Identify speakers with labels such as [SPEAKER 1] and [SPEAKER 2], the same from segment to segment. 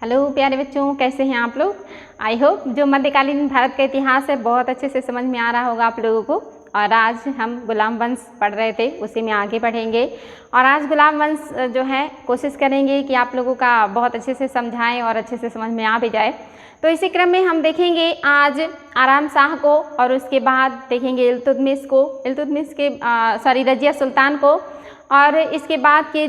[SPEAKER 1] Hello प्यारे बच्चों, कैसे हैं आप लोग। आई होप जो मध्यकालीन भारत का इतिहास है बहुत अच्छे से समझ में आ रहा होगा आप लोगों को। और आज हम गुलाम वंश पढ़ रहे थे, उसी में आगे बढ़ेंगे। और आज गुलाम वंश जो है कोशिश करेंगे कि आप लोगों का बहुत अच्छे से समझाएं और अच्छे से समझ में आ भी जाए। तो इसी क्रम में हम देखेंगे आज आराम शाह को, और उसके बाद देखेंगे इल्तुतमिश को, रजिया सुल्तान को, और इसके बाद के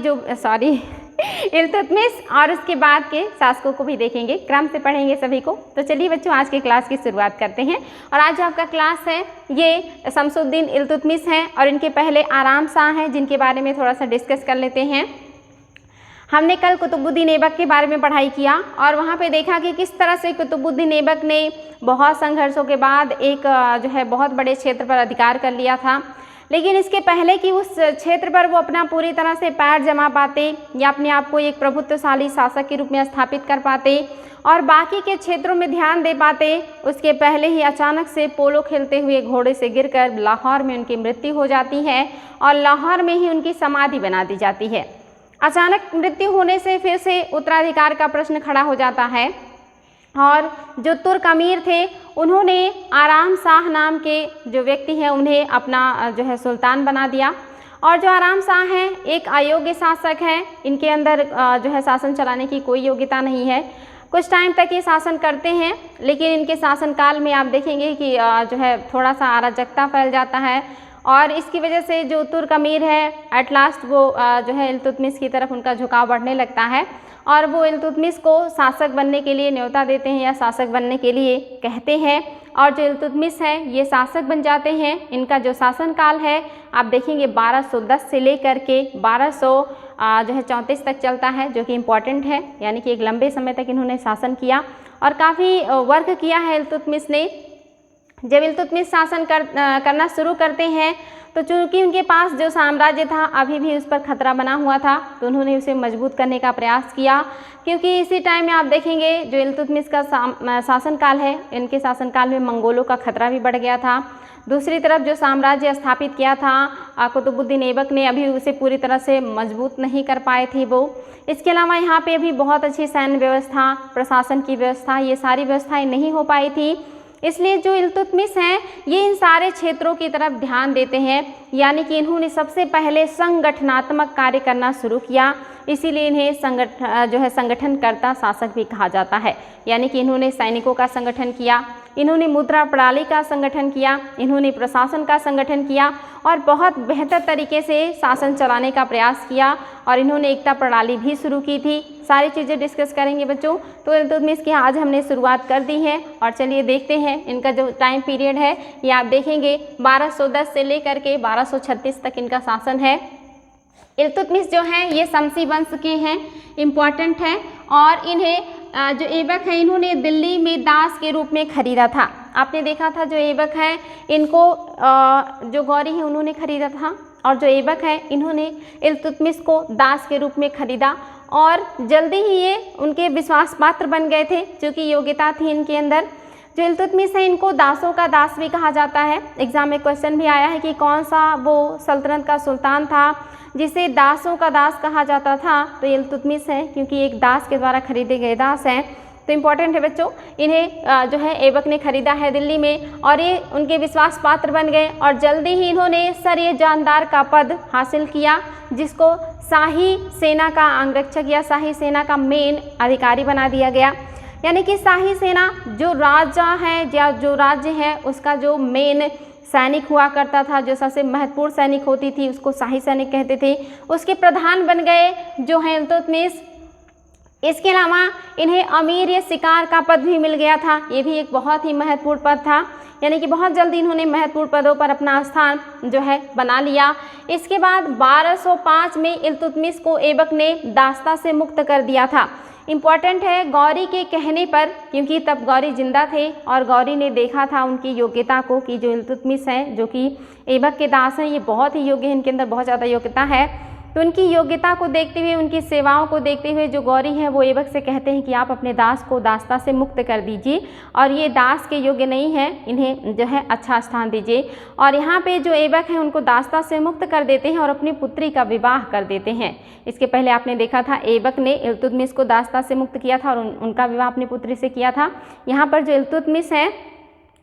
[SPEAKER 1] इल्तुतमिश और उसके बाद के शासकों को भी देखेंगे। क्रम से पढ़ेंगे सभी को। तो चलिए बच्चों, आज के क्लास की शुरुआत करते हैं। और आज जो आपका क्लास है ये शमसुद्दीन इल्तुतमिश हैं, और इनके पहले आराम शाह हैं, जिनके बारे में थोड़ा सा डिस्कस कर लेते हैं। हमने कल कुतुबुद्दीन ऐबक के बारे में पढ़ाई किया, और वहाँ पे देखा कि किस तरह से कुतुबुद्दीन ऐबक ने बहुत संघर्षों के बाद एक जो है बहुत बड़े क्षेत्र पर अधिकार कर लिया था। लेकिन इसके पहले कि उस क्षेत्र पर वो अपना पूरी तरह से पैर जमा पाते या अपने आप को एक प्रभुत्वशाली शासक के रूप में स्थापित कर पाते और बाकी के क्षेत्रों में ध्यान दे पाते, उसके पहले ही अचानक से पोलो खेलते हुए घोड़े से गिरकर लाहौर में उनकी मृत्यु हो जाती है, और लाहौर में ही उनकी समाधि बना दी जाती है। अचानक मृत्यु होने से फिर से उत्तराधिकार का प्रश्न खड़ा हो जाता है, और जो तुर्क अमीर थे उन्होंने आराम शाह नाम के जो व्यक्ति हैं उन्हें अपना जो है सुल्तान बना दिया। और जो आराम शाह हैं एक अयोग्य शासक हैं, इनके अंदर जो है शासन चलाने की कोई योग्यता नहीं है। कुछ टाइम तक ये शासन करते हैं, लेकिन इनके शासनकाल में आप देखेंगे कि जो है थोड़ा सा अराजकता फैल जाता है, और इसकी वजह से जो तुर्क अमीर है एट लास्ट वो जो है इल्तुतमिश की तरफ उनका झुकाव बढ़ने लगता है, और वो इल्तुतमिश को शासक बनने के लिए न्योता देते हैं या शासक बनने के लिए कहते हैं। और जो इल्तुतमिश हैं ये शासक बन जाते हैं। इनका जो शासनकाल है आप देखेंगे 1210 से लेकर के 1234 तक चलता है, जो कि इम्पॉर्टेंट है, यानी कि एक लंबे समय तक इन्होंने शासन किया और काफ़ी वर्क किया है इल्तुतमिश ने। जब इल्तुतमिश शासन करना शुरू करते हैं तो चूँकि उनके पास जो साम्राज्य था अभी भी उस पर खतरा बना हुआ था, तो उन्होंने उसे मजबूत करने का प्रयास किया। क्योंकि इसी टाइम में आप देखेंगे जो इल्तुतमिश का शासनकाल है, इनके शासनकाल में मंगोलों का खतरा भी बढ़ गया था। दूसरी तरफ जो साम्राज्य स्थापित किया था कुतुबुद्दीन ऐबक ने, अभी उसे पूरी तरह से मजबूत नहीं कर पाए थे वो। इसके अलावा यहाँ पे भी बहुत अच्छी सैन्य व्यवस्था, प्रशासन की व्यवस्था, ये सारी व्यवस्थाएं नहीं हो पाई थी। इसलिए जो इल्तुतमिश हैं ये इन सारे क्षेत्रों की तरफ ध्यान देते हैं, यानी कि इन्होंने सबसे पहले संगठनात्मक कार्य करना शुरू किया। इसीलिए इन्हें संगठनकर्ता शासक भी कहा जाता है। यानी कि इन्होंने सैनिकों का संगठन किया, इन्होंने मुद्रा प्रणाली का संगठन किया, इन्होंने प्रशासन का संगठन किया और बहुत बेहतर तरीके से शासन चलाने का प्रयास किया, और इन्होंने एकता प्रणाली भी शुरू की थी। सारी चीज़ें डिस्कस करेंगे बच्चों। तो इल्तुतमिश की आज हमने शुरुआत कर दी है, और चलिए देखते हैं इनका जो टाइम पीरियड है ये आप देखेंगे 1210 से लेकर के 1236 तक इनका शासन है। इल्तुतमिश जो हैं ये शमसी वंश के हैं, इम्पॉर्टेंट है। और इन्हें जो ऐबक है इन्होंने दिल्ली में दास के रूप में खरीदा था। आपने देखा था जो ऐबक है इनको जो गौरी है उन्होंने खरीदा था, और जो ऐबक है इन्होंने इल्तुतमिश को दास के रूप में खरीदा, और जल्दी ही ये उनके विश्वास पात्र बन गए थे, क्योंकि योग्यता थी इनके अंदर। जो इल्तुतमिश है इनको दासों का दास भी कहा जाता है। एग्जाम में क्वेश्चन भी आया है कि कौन सा वो सल्तनत का सुल्तान था जिसे दासों का दास कहा जाता था, तो इल्तुतमिश है, क्योंकि एक दास के द्वारा खरीदे गए दास हैं। तो इम्पॉर्टेंट है बच्चों, इन्हें जो है ऐबक ने खरीदा है दिल्ली में, और ये उनके विश्वास पात्र बन गए, और जल्दी ही इन्होंने सर जानदार का पद हासिल किया, जिसको शाही सेना का अंगरक्षक या शाही सेना का मेन अधिकारी बना दिया गया। यानी कि शाही सेना जो राजा है या जो राज्य है उसका जो मेन सैनिक हुआ करता था, जो सबसे महत्वपूर्ण सैनिक होती थी उसको शाही सैनिक कहते थे, उसके प्रधान बन गए जो हैं इल्तुतमिश। इसके अलावा इन्हें अमीर या शिकार का पद भी मिल गया था, ये भी एक बहुत ही महत्वपूर्ण पद था। यानी कि बहुत जल्दी इन्होंने महत्वपूर्ण पदों पर अपना स्थान जो है बना लिया। इसके बाद 1205 में इल्तुतमिश को ऐबक ने दास्ता से मुक्त कर दिया था। इम्पॉर्टेंट है गौरी के कहने पर, क्योंकि तब गौरी जिंदा थे और गौरी ने देखा था उनकी योग्यता को कि जो इल्तुतमिश हैं जो कि ऐबक के दास हैं ये बहुत ही योग्य हैं, इनके अंदर बहुत ज़्यादा योग्यता है। तो उनकी योग्यता को देखते हुए, उनकी सेवाओं को देखते हुए जो गौरी है वो ऐबक से कहते हैं कि आप अपने दास को दासता से मुक्त कर दीजिए और ये दास के योग्य नहीं है, इन्हें जो है अच्छा स्थान दीजिए। और यहाँ पे जो ऐबक हैं उनको दासता से मुक्त कर देते हैं और अपनी पुत्री का विवाह कर देते हैं। इसके पहले आपने देखा था ऐबक ने इल्तुतमिश को दासता से मुक्त किया था और उनका विवाह अपनी पुत्री से किया था। यहाँ पर जो इल्तुतमिश हैं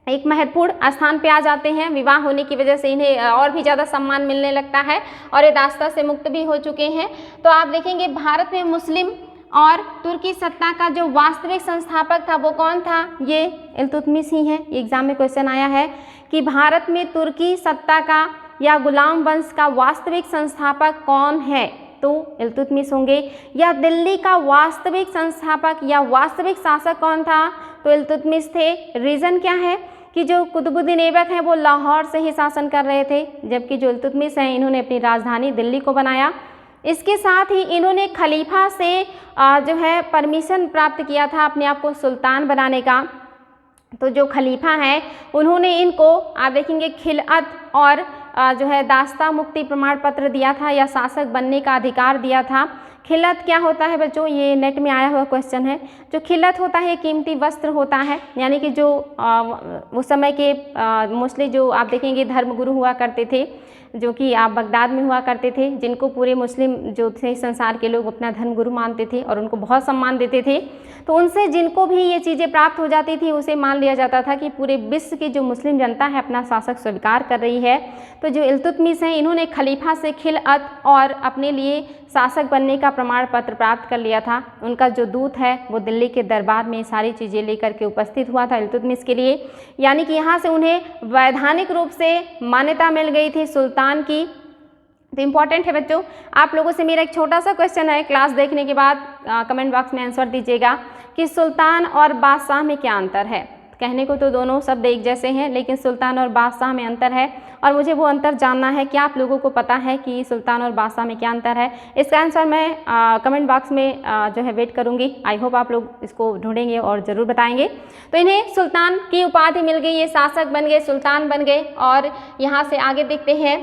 [SPEAKER 1] एक महत्वपूर्ण स्थान पे आ जाते हैं। विवाह होने की वजह से इन्हें और भी ज़्यादा सम्मान मिलने लगता है और ये दासता से मुक्त भी हो चुके हैं। तो आप देखेंगे भारत में मुस्लिम और तुर्की सत्ता का जो वास्तविक संस्थापक था वो कौन था? ये इल्तुतमिश ही है। एग्जाम में क्वेश्चन आया है कि भारत में तुर्की सत्ता का या गुलाम वंश का वास्तविक संस्थापक कौन है? तो इल्तुतमिश होंगे। या दिल्ली का वास्तविक संस्थापक या वास्तविक शासक कौन था? तो इल्तुतमिश थे। रीज़न क्या है कि जो कुतुबुद्दीन ऐबक हैं वो लाहौर से ही शासन कर रहे थे, जबकि जो इल्तुतमिश हैं इन्होंने अपनी राजधानी दिल्ली को बनाया। इसके साथ ही इन्होंने खलीफा से जो है परमिशन प्राप्त किया था अपने आप को सुल्तान बनाने का। तो जो खलीफा हैं उन्होंने इनको आप देखेंगे खिलअत और जो है दास्ता मुक्ति प्रमाण पत्र दिया था या शासक बनने का अधिकार दिया था। खिलत क्या होता है बच्चों? ये नेट में आया हुआ क्वेश्चन है। जो खिलत होता है कीमती वस्त्र होता है, यानी कि जो उस समय के मोस्टली जो आप देखेंगे धर्मगुरु हुआ करते थे, जो कि आप बगदाद में हुआ करते थे, जिनको पूरे मुस्लिम जो थे संसार के लोग अपना धर्मगुरु मानते थे और उनको बहुत सम्मान देते थे। तो उनसे जिनको भी ये चीज़ें प्राप्त हो जाती थी उसे मान लिया जाता था कि पूरे विश्व की जो मुस्लिम जनता है अपना शासक स्वीकार कर रही है। तो जो इल्तुतमिश हैं इन्होंने खलीफा से खिलअत और अपने लिए शासक बनने का प्रमाण पत्र प्राप्त कर लिया था। उनका जो दूत है वो दिल्ली के दरबार में सारी चीज़ें लेकर के उपस्थित हुआ था इल्तुतमिश के लिए, यानी कि यहाँ से उन्हें वैधानिक रूप से मान्यता मिल गई थी सुल्तान की। तो इम्पॉर्टेंट है बच्चों, आप लोगों से मेरा एक छोटा सा क्वेश्चन है, क्लास देखने के बाद कमेंट बॉक्स में आंसर दीजिएगा कि सुल्तान और बादशाह में क्या अंतर है। कहने को तो दोनों शब्द एक जैसे हैं, लेकिन सुल्तान और बादशाह में अंतर है और मुझे वो अंतर जानना है। क्या आप लोगों को पता है कि सुल्तान और बादशाह में क्या अंतर है? इसका आंसर मैं कमेंट बॉक्स में जो है वेट करूँगी। आई होप आप लोग इसको ढूंढेंगे और ज़रूर बताएंगे। तो इन्हें सुल्तान की उपाधि मिल गई, ये शासक बन गए, सुल्तान बन गए। और यहाँ से आगे देखते हैं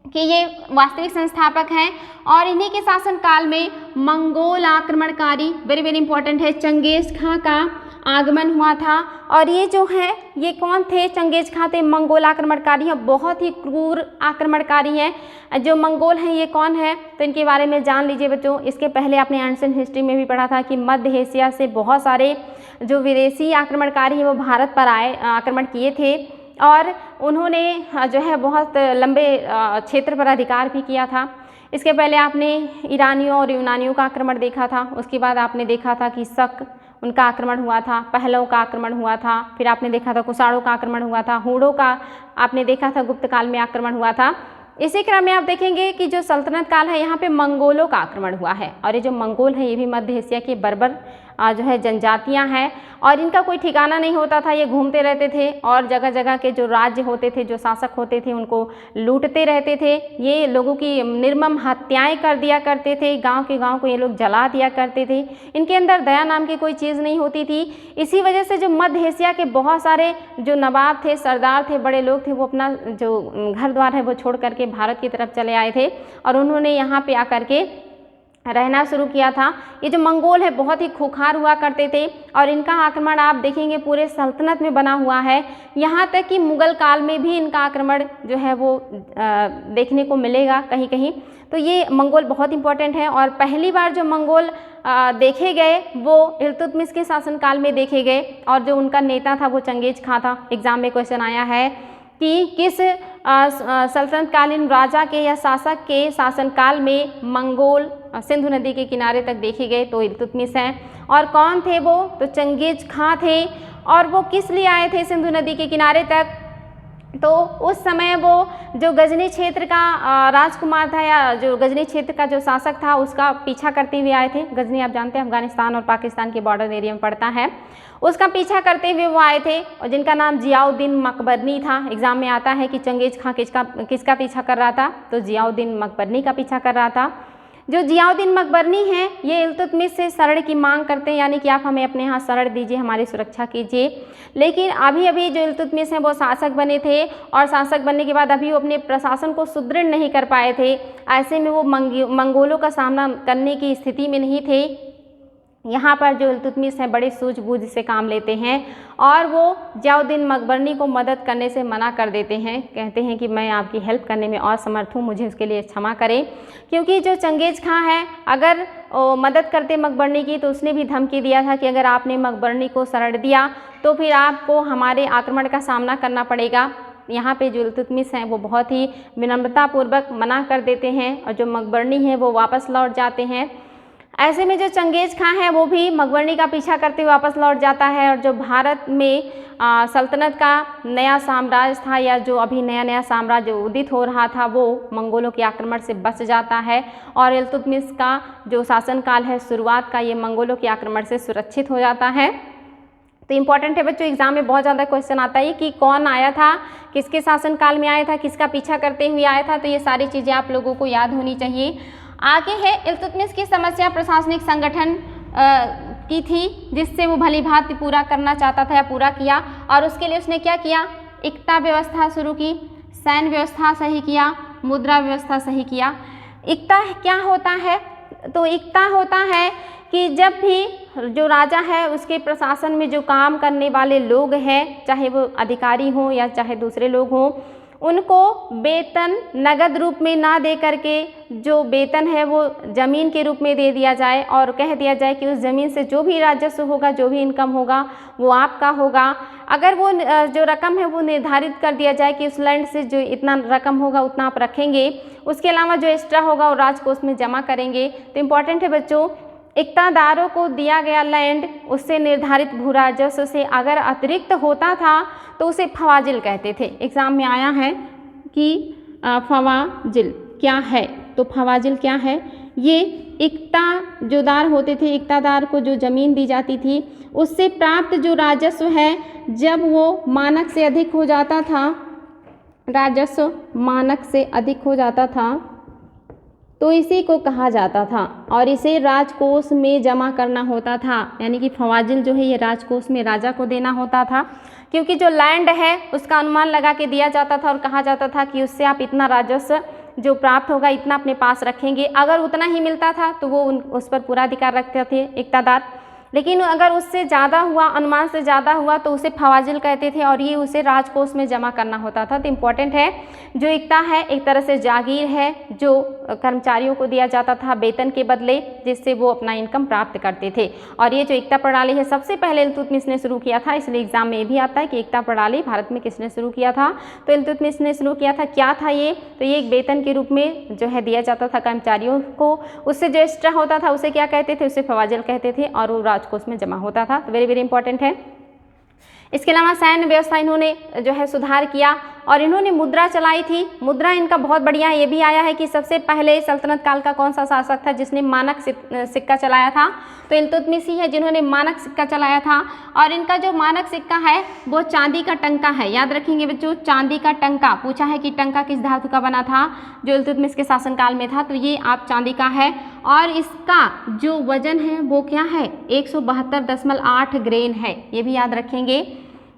[SPEAKER 1] कि ये वास्तविक संस्थापक हैं और इन्हीं के शासनकाल में मंगोल आक्रमणकारी, वेरी वेरी इंपॉर्टेंट है, चंगेज खां का आगमन हुआ था। और ये जो है ये कौन थे? चंगेज खां थे, मंगोल आक्रमणकारी हैं, बहुत ही क्रूर आक्रमणकारी हैं। जो मंगोल हैं ये कौन है? तो इनके बारे में जान लीजिए बच्चों। इसके पहले आपने एंशिएंट हिस्ट्री में भी पढ़ा था कि मध्य एशिया से बहुत सारे जो विदेशी आक्रमणकारी हैं वो भारत पर आए, आक्रमण किए थे और उन्होंने जो है बहुत लंबे क्षेत्र पर अधिकार भी किया था। इसके पहले आपने ईरानियों और यूनानियों का आक्रमण देखा था, उसके बाद आपने देखा था कि शक उनका आक्रमण हुआ था, पहलवों का आक्रमण हुआ था, फिर आपने देखा था कुषाणों का आक्रमण हुआ था, हूणों का आपने देखा था गुप्त काल में आक्रमण हुआ था। इसी क्रम में आप देखेंगे कि जो सल्तनत काल है यहाँ पे मंगोलों का आक्रमण हुआ है और ये जो मंगोल है ये भी मध्य एशिया के बर्बर जो है जनजातियाँ हैं और इनका कोई ठिकाना नहीं होता था। ये घूमते रहते थे और जगह जगह के जो राज्य होते थे, जो शासक होते थे, उनको लूटते रहते थे। ये लोगों की निर्मम हत्याएं कर दिया करते थे, गांव के गांव को ये लोग जला दिया करते थे। इनके अंदर दया नाम की कोई चीज़ नहीं होती थी। इसी वजह से जो मध्य एशिया के बहुत सारे जो नवाब थे, सरदार थे, बड़े लोग थे, वो अपना जो घर द्वार है वो छोड़ करके भारत की तरफ चले आए थे और उन्होंने यहाँ पे आकर के रहना शुरू किया था। ये जो मंगोल है बहुत ही खूंखार हुआ करते थे और इनका आक्रमण आप देखेंगे पूरे सल्तनत में बना हुआ है। यहाँ तक कि मुगल काल में भी इनका आक्रमण जो है वो देखने को मिलेगा कहीं कहीं। तो ये मंगोल बहुत इंपॉर्टेंट है और पहली बार जो मंगोल देखे गए वो इल्तुतमिश के शासनकाल में देखे गए और जो उनका नेता था वो चंगेज खां था। एग्जाम में क्वेश्चन आया है कि किस सल्तनतकालीन राजा के या शासक के शासनकाल में मंगोल सिंधु नदी के किनारे तक देखे गए? तो इल्तुतमिश हैं। और कौन थे वो? तो चंगेज खां थे। और वो किस लिए आए थे सिंधु नदी के किनारे तक? तो उस समय वो जो गजनी क्षेत्र का राजकुमार था या जो गजनी क्षेत्र का जो शासक था उसका पीछा करते हुए आए थे। गजनी आप जानते हैं अफगानिस्तान और पाकिस्तान के बॉर्डर एरिया में पड़ता है। उसका पीछा करते हुए वो आए थे और जिनका नाम जियाउद्दीन मकबरनी था। एग्जाम में आता है कि चंगेज खां किसका पीछा कर रहा था? तो जियाउद्दीन मकबरनी का पीछा कर रहा था। जो जियाउद्दीन मकबरनी हैं ये इल्तुतमिश से शरण की मांग करते हैं, यानी कि आप हमें अपने यहाँ शरण दीजिए, हमारी सुरक्षा कीजिए। लेकिन अभी अभी जो इल्तुतमिश हैं वो शासक बने थे और शासक बनने के बाद अभी वो अपने प्रशासन को सुदृढ़ नहीं कर पाए थे। ऐसे में वो मंगोलों का सामना करने की स्थिति में नहीं थे। यहाँ पर जो इल्तुतमिश हैं बड़े सूझबूझ से काम लेते हैं और वो जियाउद्दीन मकबरनी को मदद करने से मना कर देते हैं। कहते हैं कि मैं आपकी हेल्प करने में असमर्थ हूँ, मुझे उसके लिए क्षमा करें। क्योंकि जो चंगेज़ खां है अगर मदद करते मकबरनी की तो उसने भी धमकी दिया था कि अगर आपने मकबरनी को शरण दिया तो फिर आपको हमारे आक्रमण का सामना करना पड़ेगा। यहाँ पे जो इल्तुतमिश हैं वो बहुत ही विनम्रतापूर्वक मना कर देते हैं और जो मकबरनी है वो वापस लौट जाते हैं। ऐसे में जो चंगेज़ खां है वो भी मकबरनी का पीछा करते हुए वापस लौट जाता है और जो भारत में सल्तनत का नया साम्राज्य था या जो अभी नया साम्राज्य उदित हो रहा था वो मंगोलों के आक्रमण से बच जाता है और इल्तुतमिश का जो शासनकाल है शुरुआत का ये मंगोलों के आक्रमण से सुरक्षित हो जाता है। तो इम्पॉर्टेंट है बच्चों, एग्जाम में बहुत ज़्यादा क्वेश्चन आता है कि कौन आया था, किसके शासनकाल में आया था, किसका पीछा करते हुए आया था। तो ये सारी चीज़ें आप लोगों को याद होनी चाहिए। आगे है इल्तुतमिश की समस्या प्रशासनिक संगठन की थी जिससे वो भली भांति पूरा करना चाहता था या पूरा किया और उसके लिए उसने क्या किया, इक्ता व्यवस्था शुरू की, सैन्य व्यवस्था सही किया, मुद्रा व्यवस्था सही किया। इक्ता क्या होता है, तो इक्ता होता है कि जब भी जो राजा है उसके प्रशासन में जो काम करने वाले लोग हैं, चाहे वो अधिकारी हों या चाहे दूसरे लोग हों, उनको वेतन नगद रूप में ना दे करके जो वेतन है वो ज़मीन के रूप में दे दिया जाए और कह दिया जाए कि उस ज़मीन से जो भी राजस्व होगा, जो भी इनकम होगा वो आपका होगा। अगर वो जो रकम है वो निर्धारित कर दिया जाए कि उस लैंड से जो इतना रकम होगा उतना आप रखेंगे, उसके अलावा जो एक्स्ट्रा होगा वो राजकोष में जमा करेंगे। तो इम्पॉर्टेंट है बच्चों, इक्तादारों को दिया गया लैंड उससे निर्धारित भू राजस्व से अगर अतिरिक्त होता था तो उसे फवाजिल कहते थे। एग्ज़ाम में आया है कि फवाजिल क्या है, तो फवाजिल क्या है, ये इक्तादार होते थे, इक्तादार को जो ज़मीन दी जाती थी उससे प्राप्त जो राजस्व है जब वो मानक से अधिक हो जाता था, राजस्व मानक से अधिक हो जाता था तो इसी को कहा जाता था और इसे राजकोष में जमा करना होता था। यानी कि फवाजिल जो है ये राजकोष में राजा को देना होता था, क्योंकि जो लैंड है उसका अनुमान लगा के दिया जाता था और कहा जाता था कि उससे आप इतना राजस्व जो प्राप्त होगा इतना अपने पास रखेंगे। अगर उतना ही मिलता था तो वो उस पर पूरा अधिकार रखते थे इक्तादार, लेकिन अगर उससे ज़्यादा हुआ, अनुमान से ज़्यादा हुआ तो उसे फवाजिल कहते थे और ये उसे राजकोष में जमा करना होता था। तो इम्पॉर्टेंट है, जो इक्ता है एक तरह से जागीर है जो कर्मचारियों को दिया जाता था वेतन के बदले, जिससे वो अपना इनकम प्राप्त करते थे। और ये जो इक्ता प्रणाली है सबसे पहले इल्तुतमिश ने शुरू किया था, इसलिए एग्जाम में ये भी आता है कि इक्ता प्रणाली भारत में किसने शुरू किया था, तो इल्तुतमिश ने शुरू किया था। क्या था ये, तो ये एक वेतन के रूप में जो है दिया जाता था कर्मचारियों को, उससे जो एक्स्ट्रा होता था उसे क्या कहते थे, उसे फवाजिल कहते थे और वो राजकोष में जमा होता था। तो वेरी वेरी इंपॉर्टेंट है। इसके अलावा सैन्य व्यवस्था इन्होंने जो है सुधार किया और इन्होंने मुद्रा चलाई थी। मुद्रा इनका बहुत बढ़िया है, ये भी आया है कि सबसे पहले सल्तनत काल का कौन सा शासक था जिसने मानक सिक्का चलाया था, तो इल्तुतमिश ही है जिन्होंने मानक सिक्का चलाया था। और इनका जो मानक सिक्का है वो चांदी का टंका है, याद रखेंगे बच्चों, चांदी का टंका। पूछा है कि टंका किस धातु का बना था जो इल्तुतमिश के शासनकाल में था, तो ये आप चांदी का है और इसका जो वजन है वो क्या है, 172.8 ग्रेन है, ये भी याद रखेंगे।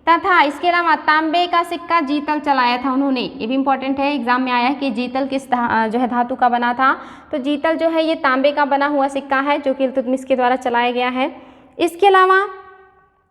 [SPEAKER 1] तथा इसके अलावा तांबे का सिक्का जीतल चलाया था उन्होंने, ये भी इंपॉर्टेंट है, एग्जाम में आया है कि जीतल किस जो है धातु का बना था, तो जीतल जो है ये तांबे का बना हुआ सिक्का है जो कि इल्तुतमिश के द्वारा चलाया गया है। इसके अलावा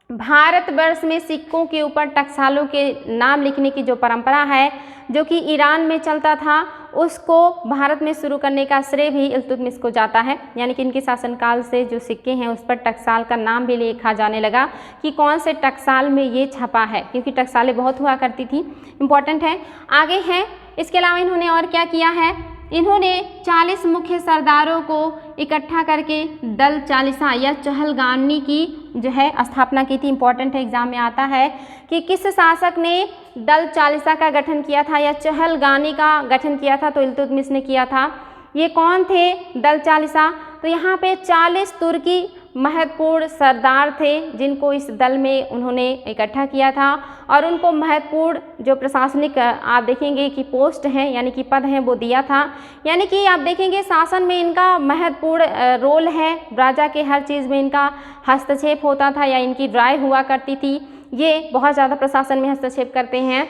[SPEAKER 1] भारतवर्ष में सिक्कों के ऊपर टकसालों के नाम लिखने की जो परंपरा है जो कि ईरान में चलता था, उसको भारत में शुरू करने का श्रेय भी इल्तुतमिश को जाता है। यानी कि इनके शासनकाल से जो सिक्के हैं उस पर टकसाल का नाम भी लिखा जाने लगा कि कौन से टकसाल में ये छपा है, क्योंकि टकसालें बहुत हुआ करती थी। इम्पॉर्टेंट है, आगे है। इसके अलावा इन्होंने और क्या किया है, इन्होंने 40 मुख्य सरदारों को इकट्ठा करके दल चालीसा या चहलगामी की जो है स्थापना की थी। इम्पॉर्टेंट है, एग्जाम में आता है कि किस शासक ने दल चालीसा का गठन किया था या चहलगामी का गठन किया था, तो इल्तुतमिश ने किया था। ये कौन थे दल चालीसा, तो यहाँ पे 40 तुर्की महत्वपूर्ण सरदार थे जिनको इस दल में उन्होंने इकट्ठा किया था और उनको महत्वपूर्ण जो प्रशासनिक आप देखेंगे कि पोस्ट हैं यानी कि पद हैं वो दिया था। यानी कि आप देखेंगे शासन में इनका महत्वपूर्ण रोल है, राजा के हर चीज़ में इनका हस्तक्षेप होता था या इनकी राय हुआ करती थी। ये बहुत ज़्यादा प्रशासन में हस्तक्षेप करते हैं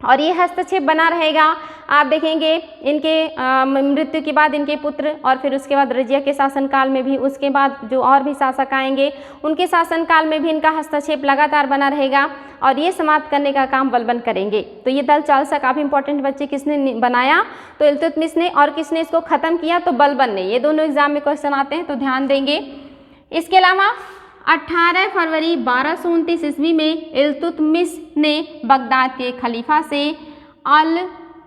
[SPEAKER 1] और ये हस्तक्षेप बना रहेगा। आप देखेंगे इनके मृत्यु के बाद इनके पुत्र और फिर उसके बाद रजिया के शासनकाल में भी, उसके बाद जो और भी शासक आएंगे उनके शासनकाल में भी इनका हस्तक्षेप लगातार बना रहेगा और ये समाप्त करने का काम बलबन करेंगे। तो ये दल चालसा काफ़ी इंपॉर्टेंट बच्चे किसने बनाया, तो इल्तुतमिश ने, और किसने इसको ख़त्म किया, तो बलबन ने। ये दोनों एग्जाम में क्वेश्चन आते हैं तो ध्यान देंगे। इसके अलावा 18 फरवरी 1229 ईस्वी में इल्तुतमिश ने बगदाद के खलीफा से अल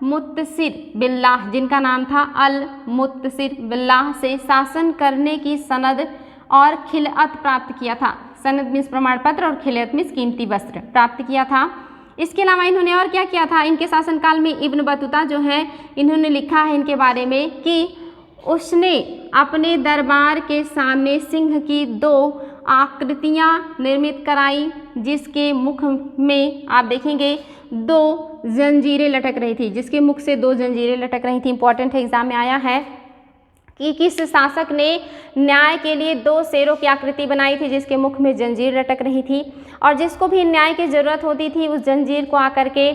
[SPEAKER 1] मुत्तसिर बिल्लाह, जिनका नाम था अल मुत्तसिर बिल्लाह, से शासन करने की सनद और खिलअत प्राप्त किया था। सनद मीन्स प्रमाण पत्र और खिलअत मीन्स कीमती वस्त्र प्राप्त किया था। इसके अलावा इन्होंने और क्या किया था, इनके शासनकाल में इब्न बतूता जो है इन्होंने लिखा है इनके बारे में कि उसने अपने दरबार के सामने सिंह की 2 आकृतियाँ निर्मित कराई जिसके मुख में आप देखेंगे 2 जंजीरें लटक रही थी, जिसके मुख से 2 जंजीरें लटक रही थी। इंपॉर्टेंट एग्जाम में आया है कि किस शासक ने न्याय के लिए 2 शेरों की आकृति बनाई थी जिसके मुख में जंजीर लटक रही थी और जिसको भी न्याय की ज़रूरत होती थी उस जंजीर को आकर के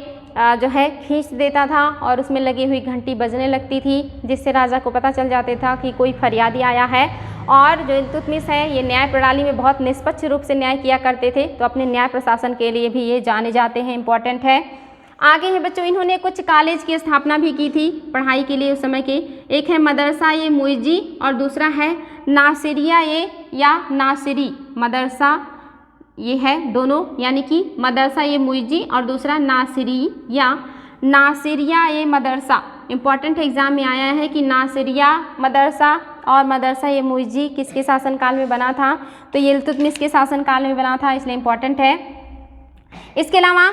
[SPEAKER 1] जो है खींच देता था और उसमें लगी हुई घंटी बजने लगती थी जिससे राजा को पता चल जाता था कि कोई फरियादी आया है। और जो इल्तुतमिश है ये न्याय प्रणाली में बहुत निष्पक्ष रूप से न्याय किया करते थे, तो अपने न्याय प्रशासन के लिए भी ये जाने जाते हैं, इम्पॉर्टेंट है। आगे है बच्चों, इन्होंने कुछ कॉलेज की स्थापना भी की थी पढ़ाई के लिए उस समय के। एक है मदरसा ये मुइजी और दूसरा है नासिरिया ये या नासिरी मदरसा, ये है दोनों, यानी कि मदरसा ये मुइजी और दूसरा नासिरी या नासिरिया ये मदरसा। इम्पॉर्टेंट एग्जाम में आया है कि नासिरिया मदरसा और मदरसा ये मुइजी किसके शासनकाल में बना था, तो ये इल्तुतमिश के शासनकाल में बना था, इसलिए इम्पॉर्टेंट है। इसके अलावा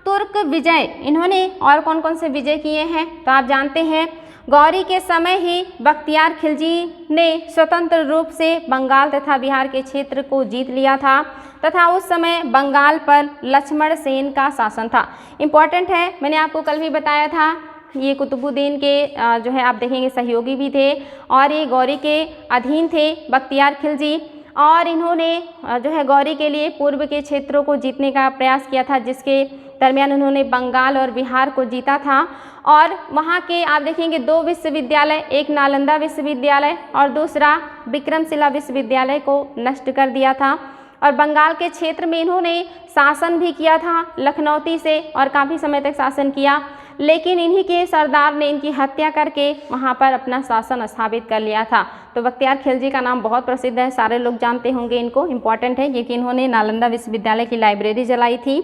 [SPEAKER 1] तुर्क विजय, इन्होंने और कौन कौन से विजय किए हैं तो आप जानते हैं गौरी के समय ही बख्तियार खिलजी ने स्वतंत्र रूप से बंगाल तथा बिहार के क्षेत्र को जीत लिया था तथा उस समय बंगाल पर लक्ष्मण सेन का शासन था। इम्पॉर्टेंट है, मैंने आपको कल भी बताया था ये कुतुबुद्दीन के जो है आप देखेंगे सहयोगी भी थे और ये गौरी के अधीन थे बख्तियार खिलजी, और इन्होंने जो है गौरी के लिए पूर्व के क्षेत्रों को जीतने का प्रयास किया था जिसके दरमियान उन्होंने बंगाल और बिहार को जीता था। और वहाँ के आप देखेंगे 2 विश्वविद्यालय, एक नालंदा विश्वविद्यालय और दूसरा विक्रमशिला विश्वविद्यालय को नष्ट कर दिया था। और बंगाल के क्षेत्र में इन्होंने शासन भी किया था लखनौती से और काफ़ी समय तक शासन किया, लेकिन इन्हीं के सरदार ने इनकी हत्या करके वहाँ पर अपना शासन स्थापित कर लिया था। तो बख्तियार खिलजी का नाम बहुत प्रसिद्ध है, सारे लोग जानते होंगे इनको, इम्पॉर्टेंट है क्योंकि इन्होंने नालंदा विश्वविद्यालय की लाइब्रेरी जलाई थी।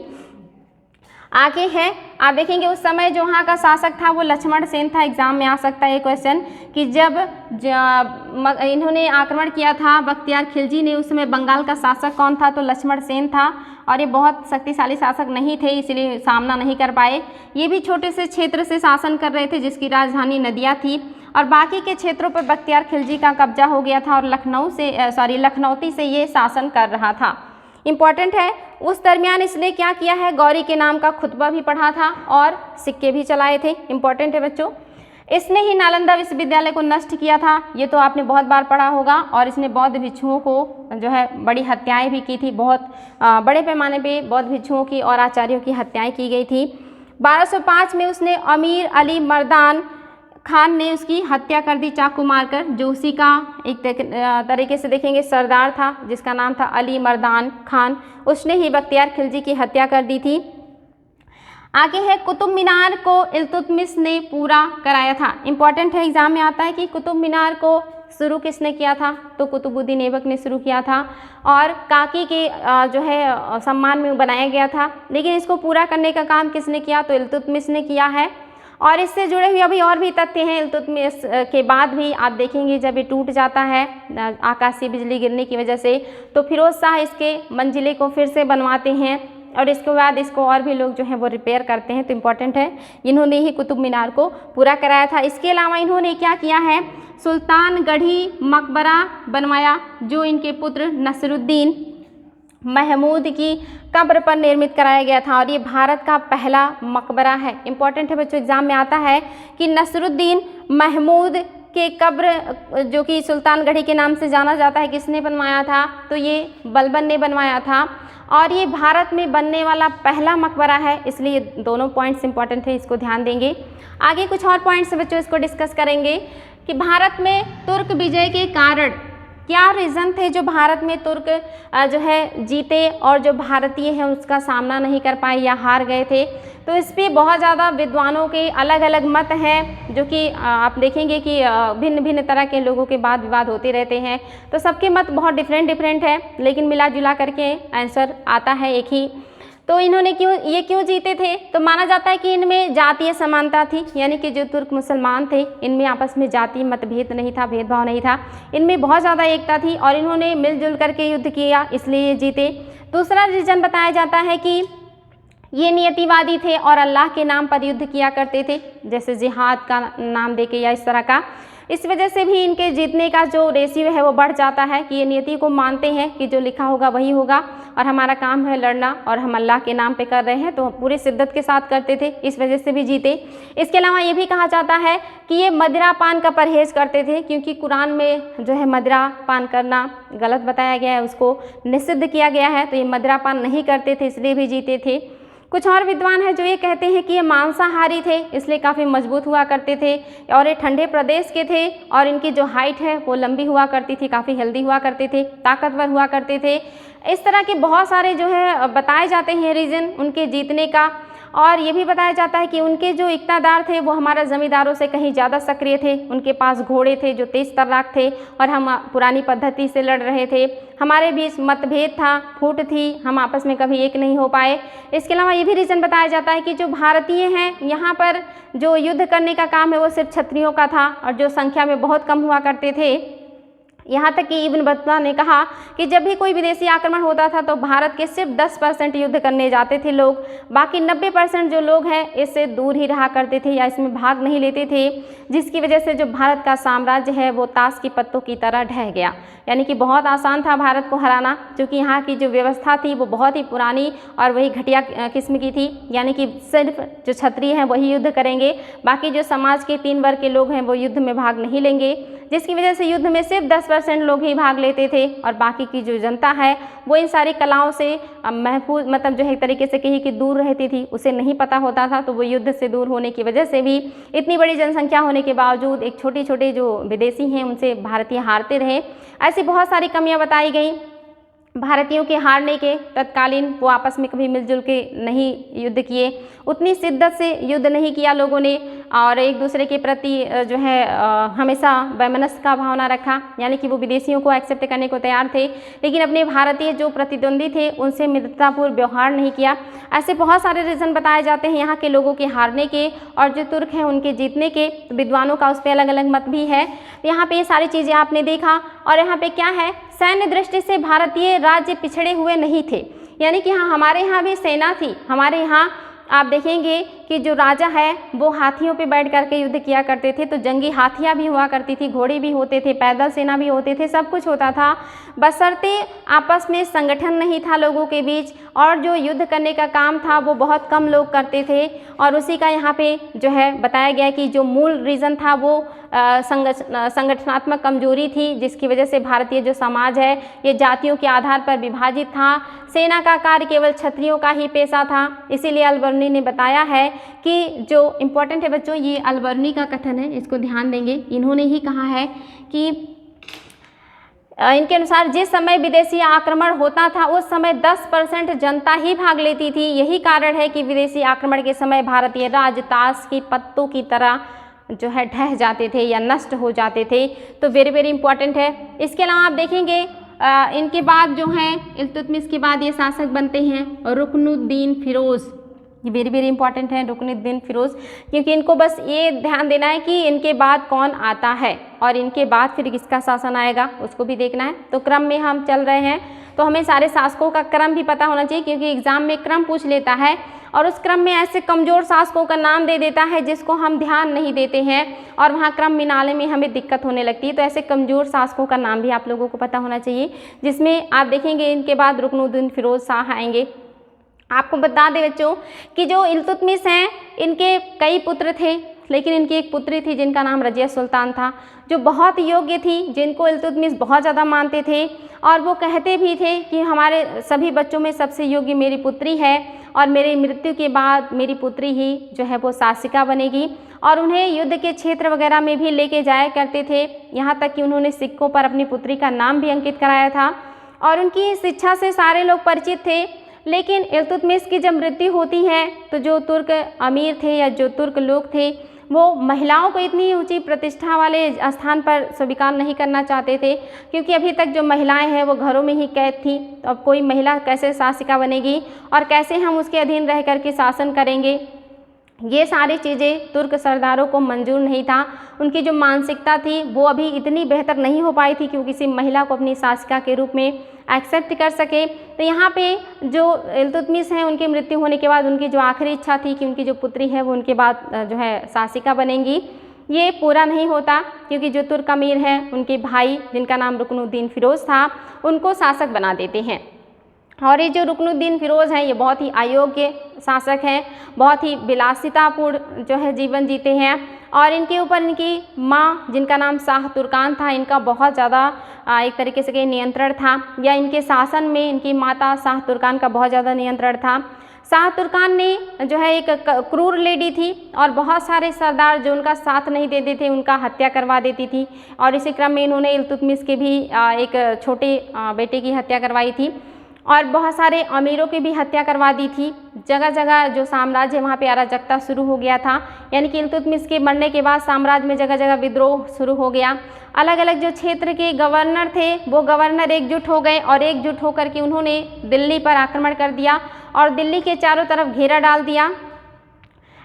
[SPEAKER 1] आगे है आप देखेंगे उस समय जो वहाँ का शासक था वो लक्ष्मण सेन था। एग्जाम में आ सकता है ये क्वेश्चन कि जब इन्होंने आक्रमण किया था बख्तियार खिलजी ने, उस समय बंगाल का शासक कौन था, तो लक्ष्मण सेन था और ये बहुत शक्तिशाली शासक नहीं थे इसलिए सामना नहीं कर पाए। ये भी छोटे से क्षेत्र से शासन कर रहे थे जिसकी राजधानी नदिया थी और बाकी के क्षेत्रों पर बख्तियार खिलजी का कब्जा हो गया था और लखनौती से ये शासन कर रहा था। इम्पॉर्टेंट है, उस दरमियान इसने क्या किया है, गौरी के नाम का खुतबा भी पढ़ा था और सिक्के भी चलाए थे। इम्पॉर्टेंट है बच्चों। इसने ही नालंदा विश्वविद्यालय को नष्ट किया था, ये तो आपने बहुत बार पढ़ा होगा। और इसने बौद्ध भिक्षुओं को जो है बड़ी हत्याएं भी की थी, बहुत बड़े पैमाने पे बौद्ध भिक्षुओं की और आचार्यों की हत्याएं की गई थी। 1205 में उसने अमीर अली मर्दान खान ने उसकी हत्या कर दी चाकू मारकर, जो उसी का एक तरीके से देखेंगे सरदार था जिसका नाम था अली मर्दान खान, उसने ही बख्तियार खिलजी की हत्या कर दी थी। आगे है कुतुब मीनार को इल्तुतमिश ने पूरा कराया था। इम्पॉर्टेंट है, एग्जाम में आता है कि कुतुब मीनार को शुरू किसने किया था, तो कुतुबुद्दीन ऐबक ने शुरू किया था और काकी के जो है सम्मान में बनाया गया था, लेकिन इसको पूरा करने का काम किसने किया, तो इल्तुतमिश ने किया है। और इससे जुड़े हुए अभी और भी तथ्य हैं। इल्तुतमिश के बाद भी आप देखेंगे जब ये टूट जाता है आकाशीय बिजली गिरने की वजह से, तो फिरोज शाह इसके मंजिले को फिर से बनवाते हैं और इसके बाद इसको और भी लोग जो हैं वो रिपेयर करते हैं, तो इम्पॉर्टेंट है। इन्होंने ही कुतुब मीनार को पूरा कराया था। इसके अलावा इन्होंने क्या किया है, सुल्तानगढ़ी मकबरा बनवाया, जो इनके पुत्र नसरुद्दीन महमूद की कब्र पर निर्मित कराया गया था, और ये भारत का पहला मकबरा है। इम्पॉर्टेंट है बच्चों, एग्जाम में आता है कि नसरुद्दीन महमूद के कब्र जो कि सुल्तानगढ़ी के नाम से जाना जाता है, किसने बनवाया था, तो ये बलबन ने बनवाया था, और ये भारत में बनने वाला पहला मकबरा है। इसलिए दोनों पॉइंट्स इंपॉर्टेंट है, इसको ध्यान देंगे। आगे कुछ और पॉइंट्स बच्चों इसको डिस्कस करेंगे कि भारत में तुर्क विजय के कारण क्या रीज़न थे जो भारत में तुर्क जो है जीते और जो भारतीय हैं उसका सामना नहीं कर पाए या हार गए थे। तो इस पर बहुत ज़्यादा विद्वानों के अलग अलग मत हैं, जो कि आप देखेंगे कि भिन्न भिन्न तरह के लोगों के वाद विवाद होते रहते हैं, तो सबके मत बहुत डिफरेंट है, लेकिन मिला जुला करके आंसर आता है एक ही। तो इन्होंने क्यों जीते थे, तो माना जाता है कि इनमें जातीय समानता थी, यानी कि जो तुर्क मुसलमान थे इनमें आपस में जातीय मतभेद नहीं था, भेदभाव नहीं था, इनमें बहुत ज़्यादा एकता थी और इन्होंने मिलजुल करके युद्ध किया, इसलिए ये जीते। दूसरा रीज़न बताया जाता है कि ये नियतिवादी थे और अल्लाह के नाम पर युद्ध किया करते थे, जैसे जिहाद का नाम देके या इस तरह का। इस वजह से भी इनके जीतने का जो रेशियो है वो बढ़ जाता है कि ये नियति को मानते हैं कि जो लिखा होगा वही होगा, और हमारा काम है लड़ना और हम अल्लाह के नाम पे कर रहे हैं, तो पूरे शिद्दत के साथ करते थे, इस वजह से भी जीते। इसके अलावा ये भी कहा जाता है कि ये मदिरा पान का परहेज़ करते थे, क्योंकि कुरान में जो है मदिरा पान करना गलत बताया गया है, उसको निषिद्ध किया गया है, तो ये मदिरा पान नहीं करते थे, इसलिए भी जीते थे। कुछ और विद्वान हैं जो ये कहते हैं कि ये मांसाहारी थे, इसलिए काफ़ी मजबूत हुआ करते थे, और ये ठंडे प्रदेश के थे, और इनकी जो हाइट है वो लंबी हुआ करती थी, काफ़ी हेल्दी हुआ करते थे, ताकतवर हुआ करते थे। इस तरह के बहुत सारे जो है बताए जाते हैं रीज़न उनके जीतने का। और ये भी बताया जाता है कि उनके जो इक़्तिदार थे वो हमारे ज़मींदारों से कहीं ज़्यादा सक्रिय थे, उनके पास घोड़े थे जो तेज़ तर्राक थे, और हम पुरानी पद्धति से लड़ रहे थे, हमारे बीच मतभेद था, फूट थी, हम आपस में कभी एक नहीं हो पाए। इसके अलावा ये भी रीज़न बताया जाता है कि जो भारतीय हैं यहाँ पर जो युद्ध करने का काम है वो सिर्फ क्षत्रियों का था, और जो संख्या में बहुत कम हुआ करते थे। यहाँ तक कि इब्न बत्तूता ने कहा कि जब भी कोई विदेशी आक्रमण होता था तो भारत के सिर्फ 10% युद्ध करने जाते थे लोग, बाकी 90% जो लोग हैं इससे दूर ही रहा करते थे या इसमें भाग नहीं लेते थे, जिसकी वजह से जो भारत का साम्राज्य है वो ताश की पत्तों की तरह ढह गया। यानी कि बहुत आसान था भारत को हराना, क्योंकि यहाँ की जो व्यवस्था थी वो बहुत ही पुरानी और वही घटिया किस्म की थी, यानी कि सिर्फ जो क्षत्रिय हैं वही युद्ध करेंगे, बाकी जो समाज के 3 वर्ग के लोग हैं वो युद्ध में भाग नहीं लेंगे, जिसकी वजह से युद्ध में सिर्फ 10% लोग ही भाग लेते थे, और बाकी की जो जनता है वो इन सारी कलाओं से महफूज मतलब जो है एक तरीके से कहीं कि दूर रहती थी, उसे नहीं पता होता था, तो वो युद्ध से दूर होने की वजह से भी इतनी बड़ी जनसंख्या होने के बावजूद एक छोटे छोटे जो विदेशी हैं उनसे भारतीय हारते रहे। ऐसी बहुत सारी कमियां बताई गई भारतीयों के हारने के। तत्कालीन वो आपस में कभी मिलजुल के नहीं युद्ध किए, उतनी शिद्दत से युद्ध नहीं किया लोगों ने, और एक दूसरे के प्रति जो है हमेशा वैमनस्य का भावना रखा, यानी कि वो विदेशियों को एक्सेप्ट करने को तैयार थे, लेकिन अपने भारतीय जो प्रतिद्वंदी थे उनसे मित्रतापूर्ण व्यवहार नहीं किया। ऐसे बहुत सारे रीज़न बताए जाते हैं यहाँ के लोगों के हारने के, और जो तुर्क हैं उनके जीतने के। विद्वानों का उस पर अलग अलग मत भी है। यहाँ पे ये सारी चीज़ें आपने देखा, और यहाँ पे क्या है, सैन्य दृष्टि से भारतीय राज्य पिछड़े हुए नहीं थे, यानी कि हाँ हमारे यहाँ भी सेना थी। हमारे यहाँ आप देखेंगे कि जो राजा है वो हाथियों पे बैठ करके युद्ध किया करते थे, तो जंगी हाथियाँ भी हुआ करती थी, घोड़े भी होते थे, पैदल सेना भी होते थे, सब कुछ होता था, बशर्ते आपस में संगठन नहीं था लोगों के बीच, और जो युद्ध करने का काम था वो बहुत कम लोग करते थे। और उसी का यहाँ पे जो है बताया गया कि जो मूल रीज़न था वो संगठनात्मक कमजोरी थी, जिसकी वजह से भारतीय जो समाज है ये जातियों के आधार पर विभाजित था। सेना का कार्य केवल क्षत्रियों का ही पेशा था। इसीलिए अल-बर्नी ने बताया है कि जो इम्पोर्टेंट है बच्चों, ये अल-बर्नी का कथन है, इसको ध्यान देंगे। इन्होंने ही कहा है कि इनके अनुसार जिस समय विदेशी आक्रमण होता था उस समय 10% जनता ही भाग लेती थी। यही कारण है कि विदेशी आक्रमण के समय भारतीय राज्य ताश की पत्तों की तरह जो है ढह जाते थे या नष्ट हो जाते थे। तो वेरी वेरी इंपॉर्टेंट है। इसके अलावा आप देखेंगे इनके बाद जो हैं इल्तुतमिश के बाद ये शासक बनते हैं रुकनुद्दीन फिरोज़। ये वेरी वेरी इंपॉर्टेंट है रुकनुद्दीन फिरोज़, क्योंकि इनको बस ये ध्यान देना है कि इनके बाद कौन आता है और इनके बाद फिर किसका शासन आएगा उसको भी देखना है। तो क्रम में हम चल रहे हैं। तो हमें सारे शासकों का क्रम भी पता होना चाहिए, क्योंकि एग्जाम में क्रम पूछ लेता है और उस क्रम में ऐसे कमज़ोर शासकों का नाम दे देता है जिसको हम ध्यान नहीं देते हैं और वहाँ क्रम मिलाने में हमें दिक्कत होने लगती है। तो ऐसे कमज़ोर शासकों का नाम भी आप लोगों को पता होना चाहिए, जिसमें आप देखेंगे इनके बाद रुकनुद्दीन फिरोज़ शाह आएंगे। आपको बता दें बच्चों कि जो इल्तुतमिश हैं इनके कई पुत्र थे, लेकिन इनकी एक पुत्री थी जिनका नाम रज़िया सुल्तान था, जो बहुत योग्य थी, जिनको इल्तुतमिश बहुत ज़्यादा मानते थे और वो कहते भी थे कि हमारे सभी बच्चों में सबसे योग्य मेरी पुत्री है और मेरी मृत्यु के बाद मेरी पुत्री ही जो है वो शासिका बनेगी। और उन्हें युद्ध के क्षेत्र वगैरह में भी लेके जाया करते थे, यहाँ तक कि उन्होंने सिक्कों पर अपनी पुत्री का नाम भी अंकित कराया था और उनकी शिक्षा से सारे लोग परिचित थे। लेकिन इल्तुतमिश की जब मृत्यु होती है तो जो तुर्क अमीर थे या जो तुर्क लोग थे वो महिलाओं को इतनी ऊंची प्रतिष्ठा वाले स्थान पर स्वीकार नहीं करना चाहते थे, क्योंकि अभी तक जो महिलाएं हैं वो घरों में ही कैद थी। तो अब कोई महिला कैसे शासिका बनेगी और कैसे हम उसके अधीन रह कर के शासन करेंगे, ये सारी चीज़ें तुर्क सरदारों को मंजूर नहीं था। उनकी जो मानसिकता थी वो अभी इतनी बेहतर नहीं हो पाई थी कि वो किसी महिला को अपनी शासिका के रूप में एक्सेप्ट कर सके। तो यहाँ पे जो इल्तुतमिश हैं उनकी मृत्यु होने के बाद उनकी जो आखिरी इच्छा थी कि उनकी जो पुत्री है वो उनके बाद जो है शासिका बनेंगी, ये पूरा नहीं होता, क्योंकि जो तुर्क अमीर हैं उनके भाई जिनका नाम रुकनुद्दीन फिरोज़ था उनको शासक बना देते हैं। और ये जो रुकनुद्दीन फिरोज़ हैं ये बहुत ही अयोग्य शासक हैं, बहुत ही विलासितापूर्ण जो है जीवन जीते हैं और इनके ऊपर इनकी माँ जिनका नाम शाह तुर्कान था, इनका बहुत ज़्यादा एक तरीके से नियंत्रण था, या इनके शासन में इनकी माता शाह तुर्कान का बहुत ज़्यादा नियंत्रण था। शाह तुर्कान ने जो है एक क्रूर लेडी थी और बहुत सारे सरदार जो उनका साथ नहीं देते थे उनका हत्या करवा देती थी और इसी क्रम में इन्होंने इल्तुतमिश के भी एक छोटे बेटे की हत्या करवाई थी और बहुत सारे अमीरों की भी हत्या करवा दी थी। जगह जगह जो साम्राज्य वहाँ पे अराजकता शुरू हो गया था, यानी कि इल्तुतमिश के मरने के बाद साम्राज्य में जगह जगह विद्रोह शुरू हो गया। अलग अलग जो क्षेत्र के गवर्नर थे वो गवर्नर एकजुट हो गए और एकजुट होकर के उन्होंने दिल्ली पर आक्रमण कर दिया और दिल्ली के चारों तरफ घेरा डाल दिया।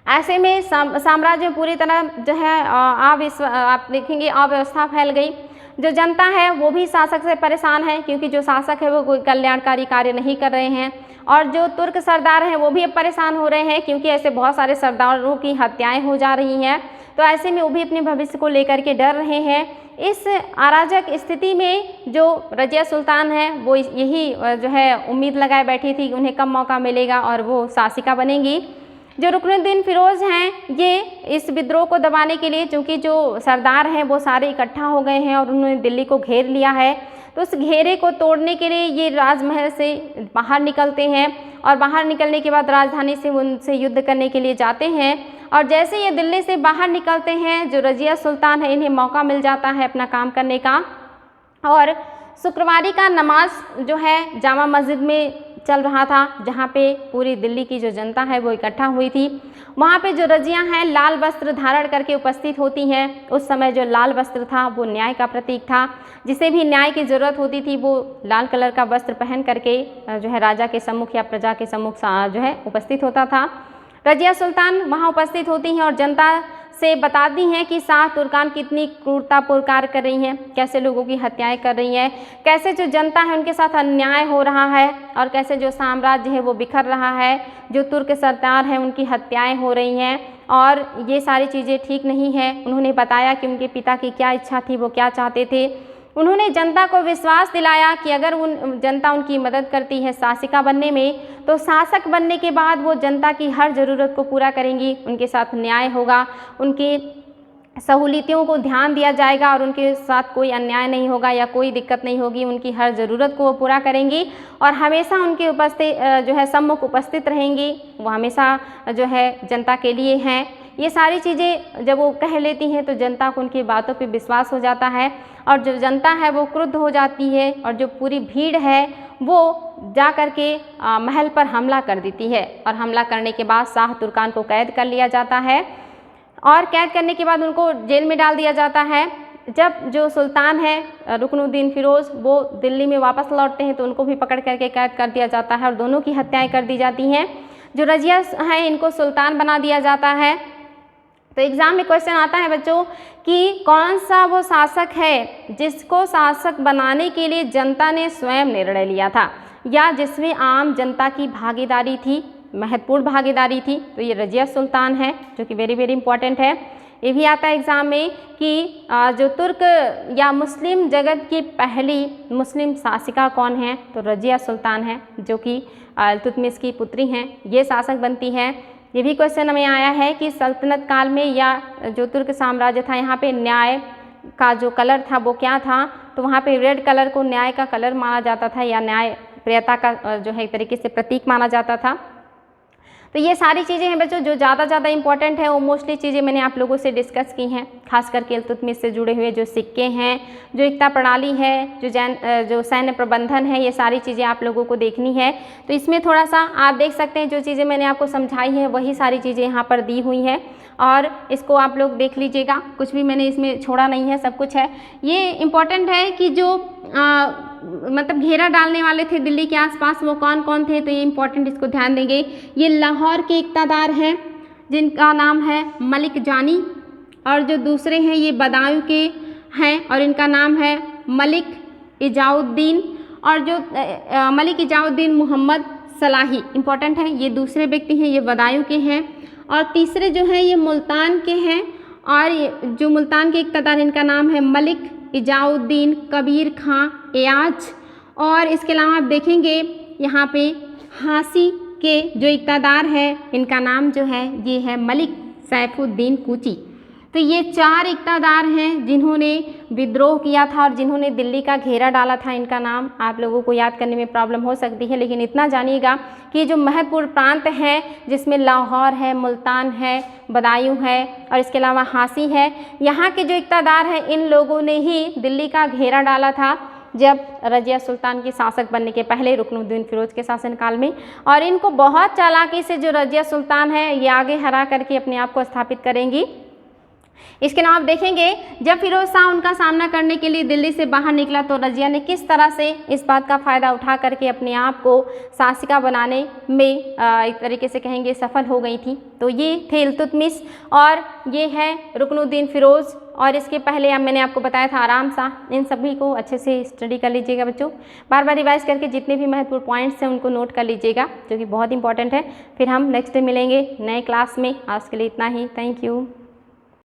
[SPEAKER 1] ऐसे में साम्राज्य में पूरी तरह जो है आप देखेंगे अव्यवस्था फैल गई। जो जनता है वो भी शासक से परेशान है, क्योंकि जो शासक है वो कोई कल्याणकारी कार्य नहीं कर रहे हैं और जो तुर्क सरदार हैं वो भी अब परेशान हो रहे हैं, क्योंकि ऐसे बहुत सारे सरदारों की हत्याएं हो जा रही हैं। तो ऐसे में वो भी अपने भविष्य को लेकर के डर रहे हैं। इस अराजक स्थिति में जो रज़िया सुल्तान है वो यही जो है उम्मीद लगाए बैठी थी कि उन्हें कम मौका मिलेगा और वो शासिका बनेंगी। जो रुकनुद्दीन फिरोज़ हैं ये इस विद्रोह को दबाने के लिए, चूँकि जो सरदार हैं वो सारे इकट्ठा हो गए हैं और उन्होंने दिल्ली को घेर लिया है, तो उस घेरे को तोड़ने के लिए ये राजमहल से बाहर निकलते हैं और बाहर निकलने के बाद राजधानी से उनसे युद्ध करने के लिए जाते हैं। और जैसे ये दिल्ली से बाहर निकलते हैं, जो रज़िया सुल्तान है इन्हें मौका मिल जाता है अपना काम करने का और शुक्रवारी का नमाज जो है जामा मस्जिद में चल रहा था, जहाँ पे पूरी दिल्ली की जो जनता है वो इकट्ठा हुई थी। वहाँ पे जो रज़िया हैं लाल वस्त्र धारण करके उपस्थित होती हैं। उस समय जो लाल वस्त्र था वो न्याय का प्रतीक था, जिसे भी न्याय की ज़रूरत होती थी वो लाल कलर का वस्त्र पहन करके जो है राजा के सम्मुख या प्रजा के सम्मुख जो है उपस्थित होता था। रज़िया सुल्तान वहाँ उपस्थित होती हैं और जनता से बताती हैं कि शाह तुर्कान कितनी क्रूरतापूर्ण कार्य कर रही हैं, कैसे लोगों की हत्याएं कर रही हैं, कैसे जो जनता है उनके साथ अन्याय हो रहा है और कैसे जो साम्राज्य है वो बिखर रहा है, जो तुर्क सरदार हैं उनकी हत्याएं हो रही हैं और ये सारी चीज़ें ठीक नहीं है। उन्होंने बताया कि उनके पिता की क्या इच्छा थी, वो क्या चाहते थे। उन्होंने जनता को विश्वास दिलाया कि अगर जनता उनकी मदद करती है शासिका बनने में, तो शासक बनने के बाद वो जनता की हर ज़रूरत को पूरा करेंगी, उनके साथ न्याय होगा, उनकी सहूलियतों को ध्यान दिया जाएगा और उनके साथ कोई अन्याय नहीं होगा या कोई दिक्कत नहीं होगी, उनकी हर ज़रूरत को वो पूरा करेंगी और हमेशा उनके जो है सम्मुख उपस्थित रहेंगी। वो हमेशा जो है जनता के लिए हैं। ये सारी चीज़ें जब वो कह लेती हैं तो जनता को उनकी बातों पे विश्वास हो जाता है और जो जनता है वो क्रुद्ध हो जाती है और जो पूरी भीड़ है वो जा कर के महल पर हमला कर देती है और हमला करने के बाद शाह तुर्कान को कैद कर लिया जाता है और कैद करने के बाद उनको जेल में डाल दिया जाता है। जब जो सुल्तान है रुकनुद्दीन फिरोज़ वो दिल्ली में वापस लौटते हैं तो उनको भी पकड़ करके कैद कर दिया जाता है और दोनों की हत्याएं कर दी जाती हैं। जो रज़िया हैं इनको सुल्तान बना दिया जाता है तो एग्ज़ाम में क्वेश्चन आता है बच्चों कि कौन सा वो शासक है जिसको शासक बनाने के लिए जनता ने स्वयं निर्णय लिया था या जिसमें आम जनता की भागीदारी थी, महत्वपूर्ण भागीदारी थी। तो ये रज़िया सुल्तान है, जो कि वेरी वेरी इंपॉर्टेंट है। ये भी आता है एग्ज़ाम में कि जो तुर्क या मुस्लिम जगत की पहली मुस्लिम शासिका कौन है, तो रज़िया सुल्तान है, जो कि इल्तुतमिश की पुत्री हैं, ये शासक बनती है। ये भी क्वेश्चन हमें आया है कि सल्तनत काल में या जो तुर्क साम्राज्य था, यहाँ पे न्याय का जो कलर था वो क्या था, तो वहाँ पे रेड कलर को न्याय का कलर माना जाता था या न्याय प्रियता का जो है एक तरीके से प्रतीक माना जाता था। तो ये सारी चीज़ें हैं बच्चों जो ज़्यादा इंपॉर्टेंट है, वो मोस्टली चीज़ें मैंने आप लोगों से डिस्कस की हैं, खास करके इल्तुतमिश से जुड़े हुए जो सिक्के हैं, जो एकता प्रणाली है, जो सैन्य प्रबंधन है, ये सारी चीज़ें आप लोगों को देखनी है। तो इसमें थोड़ा सा आप देख सकते हैं, जो चीज़ें मैंने आपको समझाई हैं वही सारी चीज़ें यहाँ पर दी हुई हैं और इसको आप लोग देख लीजिएगा, कुछ भी मैंने इसमें छोड़ा नहीं है, सब कुछ है। ये इम्पॉर्टेंट है कि जो मतलब घेरा डालने वाले थे दिल्ली के आसपास वो कौन कौन थे, तो ये इम्पॉर्टेंट, इसको ध्यान देंगे। ये लाहौर के इक़्तिदार हैं जिनका नाम है मलिक जानी, और जो दूसरे हैं ये बदायूं के हैं और इनका नाम है मलिक इजाउद्दीन, और जो मलिक इजाउद्दीन मोहम्मद सलाही इम्पॉर्टेंट है, ये दूसरे व्यक्ति हैं, ये बदायूं के हैं। और तीसरे जो हैं ये मुल्तान के हैं, और जो मुल्तान के इक़्तिदार इनका नाम है मलिक इजाउद्दीन कबीर खां एयाज। और इसके अलावा आप देखेंगे यहाँ पे हांसी के जो इक़्तिदार है इनका नाम जो है ये है मलिक सैफुद्दीन कूची। तो ये 4 इक़्तिदार हैं जिन्होंने विद्रोह किया था और जिन्होंने दिल्ली का घेरा डाला था। इनका नाम आप लोगों को याद करने में प्रॉब्लम हो सकती है, लेकिन इतना जानिएगा कि जो महत्वपूर्ण प्रांत हैं जिसमें लाहौर है, मुल्तान है, बदायूं है और इसके अलावा हांसी है, यहाँ के जो इक़्तिदार हैं इन लोगों ने ही दिल्ली का घेरा डाला था जब रज़िया सुल्तान के शासक बनने के पहले, रुकनुद्दीन फिरोज के शासनकाल में। और इनको बहुत चालाकी से जो रज़िया सुल्तान है ये आगे हरा करके अपने आप को स्थापित करेंगी। इसके अलावा आप देखेंगे जब फिरोज शाह उनका सामना करने के लिए दिल्ली से बाहर निकला तो रज़िया ने किस तरह से इस बात का फ़ायदा उठा करके अपने आप को शासिका बनाने में एक तरीके से कहेंगे सफल हो गई थी। तो ये थे इल्तुतमिश और ये है रुकनुद्दीन फिरोज़, और इसके पहले मैंने आपको बताया था आराम शाह। इन सभी को अच्छे से स्टडी कर लीजिएगा बच्चों, बार बार रिवाइज करके जितने भी महत्वपूर्ण पॉइंट्स हैं उनको नोट कर लीजिएगा, जो कि बहुत इंपॉर्टेंट है। फिर हम नेक्स्ट डे मिलेंगे नए क्लास में। आज के लिए इतना ही, थैंक यू।